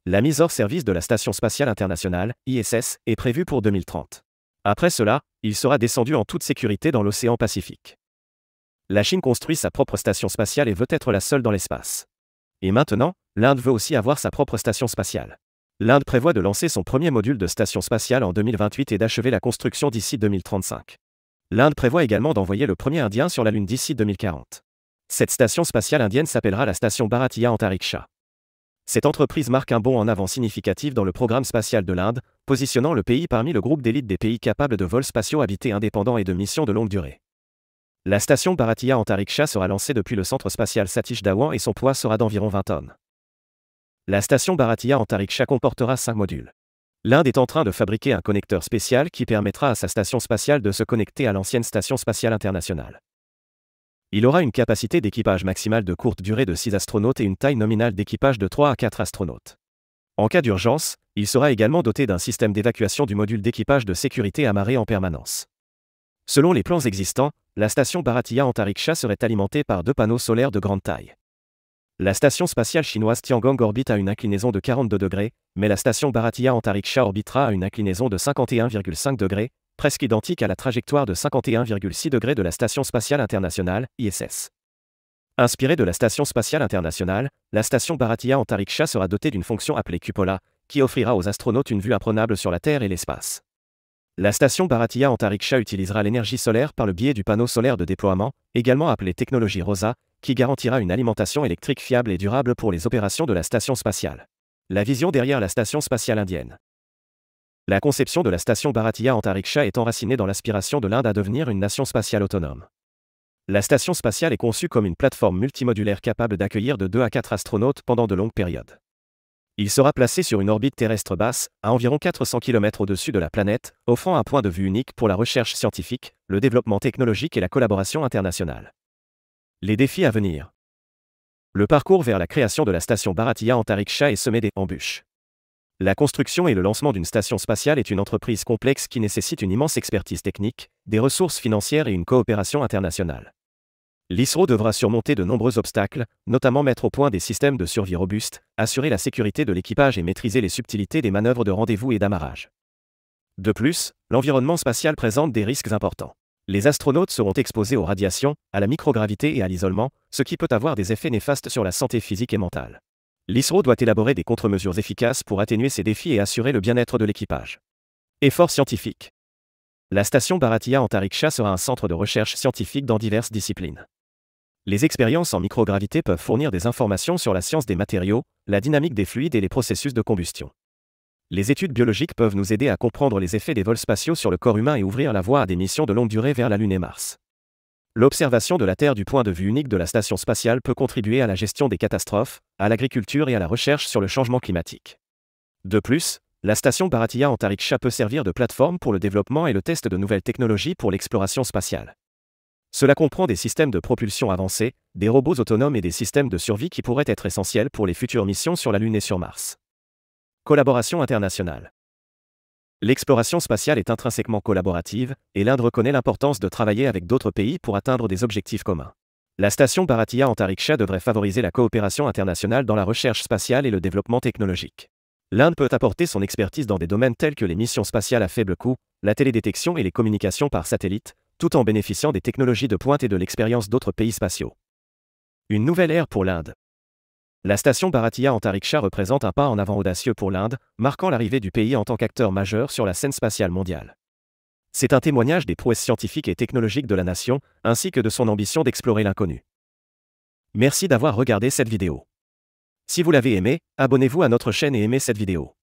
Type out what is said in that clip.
La mise hors service de la Station spatiale internationale, ISS, est prévue pour 2030. Après cela, il sera descendu en toute sécurité dans l'océan Pacifique. La Chine construit sa propre station spatiale et veut être la seule dans l'espace. Et maintenant, l'Inde veut aussi avoir sa propre station spatiale. L'Inde prévoit de lancer son premier module de station spatiale en 2028 et d'achever la construction d'ici 2035. L'Inde prévoit également d'envoyer le premier Indien sur la Lune d'ici 2040. Cette station spatiale indienne s'appellera la station Bharatiya Antariksha. Cette entreprise marque un bond en avant significatif dans le programme spatial de l'Inde, positionnant le pays parmi le groupe d'élite des pays capables de vols spatiaux habités indépendants et de missions de longue durée. La station Bharatiya Antariksha sera lancée depuis le centre spatial Satish Dhawan et son poids sera d'environ 20 tonnes. La station Bharatiya Antariksha comportera 5 modules. L'Inde est en train de fabriquer un connecteur spécial qui permettra à sa station spatiale de se connecter à l'ancienne station spatiale internationale. Il aura une capacité d'équipage maximale de courte durée de 6 astronautes et une taille nominale d'équipage de 3 à 4 astronautes. En cas d'urgence, il sera également doté d'un système d'évacuation du module d'équipage de sécurité amarré en permanence. Selon les plans existants, la station Bharatiya Antariksha serait alimentée par 2 panneaux solaires de grande taille. La station spatiale chinoise Tiangong orbite à une inclinaison de 42 degrés, mais la station Bharatiya Antariksha orbitera à une inclinaison de 51,5 degrés, presque identique à la trajectoire de 51,6 degrés de la Station spatiale internationale, ISS. Inspirée de la Station spatiale internationale, la station Bharatiya Antariksha sera dotée d'une fonction appelée cupola, qui offrira aux astronautes une vue imprenable sur la Terre et l'espace. La station Bharatiya Antariksha utilisera l'énergie solaire par le biais du panneau solaire de déploiement, également appelé technologie ROSA, qui garantira une alimentation électrique fiable et durable pour les opérations de la station spatiale. La vision derrière la station spatiale indienne. La conception de la station Bharatiya Antariksha est enracinée dans l'aspiration de l'Inde à devenir une nation spatiale autonome. La station spatiale est conçue comme une plateforme multimodulaire capable d'accueillir de 2 à 4 astronautes pendant de longues périodes. Il sera placé sur une orbite terrestre basse, à environ 400 km au-dessus de la planète, offrant un point de vue unique pour la recherche scientifique, le développement technologique et la collaboration internationale. Les défis à venir. Le parcours vers la création de la station Bharatiya Antariksha est semé d'embûches. La construction et le lancement d'une station spatiale est une entreprise complexe qui nécessite une immense expertise technique, des ressources financières et une coopération internationale. L'ISRO devra surmonter de nombreux obstacles, notamment mettre au point des systèmes de survie robustes, assurer la sécurité de l'équipage et maîtriser les subtilités des manœuvres de rendez-vous et d'amarrage. De plus, l'environnement spatial présente des risques importants. Les astronautes seront exposés aux radiations, à la microgravité et à l'isolement, ce qui peut avoir des effets néfastes sur la santé physique et mentale. L'ISRO doit élaborer des contre-mesures efficaces pour atténuer ces défis et assurer le bien-être de l'équipage. Efforts scientifiques. La station Bharatiya Antariksha sera un centre de recherche scientifique dans diverses disciplines. Les expériences en microgravité peuvent fournir des informations sur la science des matériaux, la dynamique des fluides et les processus de combustion. Les études biologiques peuvent nous aider à comprendre les effets des vols spatiaux sur le corps humain et ouvrir la voie à des missions de longue durée vers la Lune et Mars. L'observation de la Terre du point de vue unique de la station spatiale peut contribuer à la gestion des catastrophes, à l'agriculture et à la recherche sur le changement climatique. De plus, la station Bharatiya Antariksha peut servir de plateforme pour le développement et le test de nouvelles technologies pour l'exploration spatiale. Cela comprend des systèmes de propulsion avancés, des robots autonomes et des systèmes de survie qui pourraient être essentiels pour les futures missions sur la Lune et sur Mars. Collaboration internationale. L'exploration spatiale est intrinsèquement collaborative, et l'Inde reconnaît l'importance de travailler avec d'autres pays pour atteindre des objectifs communs. La station Bharatiya Antariksha devrait favoriser la coopération internationale dans la recherche spatiale et le développement technologique. L'Inde peut apporter son expertise dans des domaines tels que les missions spatiales à faible coût, la télédétection et les communications par satellite, tout en bénéficiant des technologies de pointe et de l'expérience d'autres pays spatiaux. Une nouvelle ère pour l'Inde. La station Bharatiya Antariksha représente un pas en avant audacieux pour l'Inde, marquant l'arrivée du pays en tant qu'acteur majeur sur la scène spatiale mondiale. C'est un témoignage des prouesses scientifiques et technologiques de la nation, ainsi que de son ambition d'explorer l'inconnu. Merci d'avoir regardé cette vidéo. Si vous l'avez aimé, abonnez-vous à notre chaîne et aimez cette vidéo.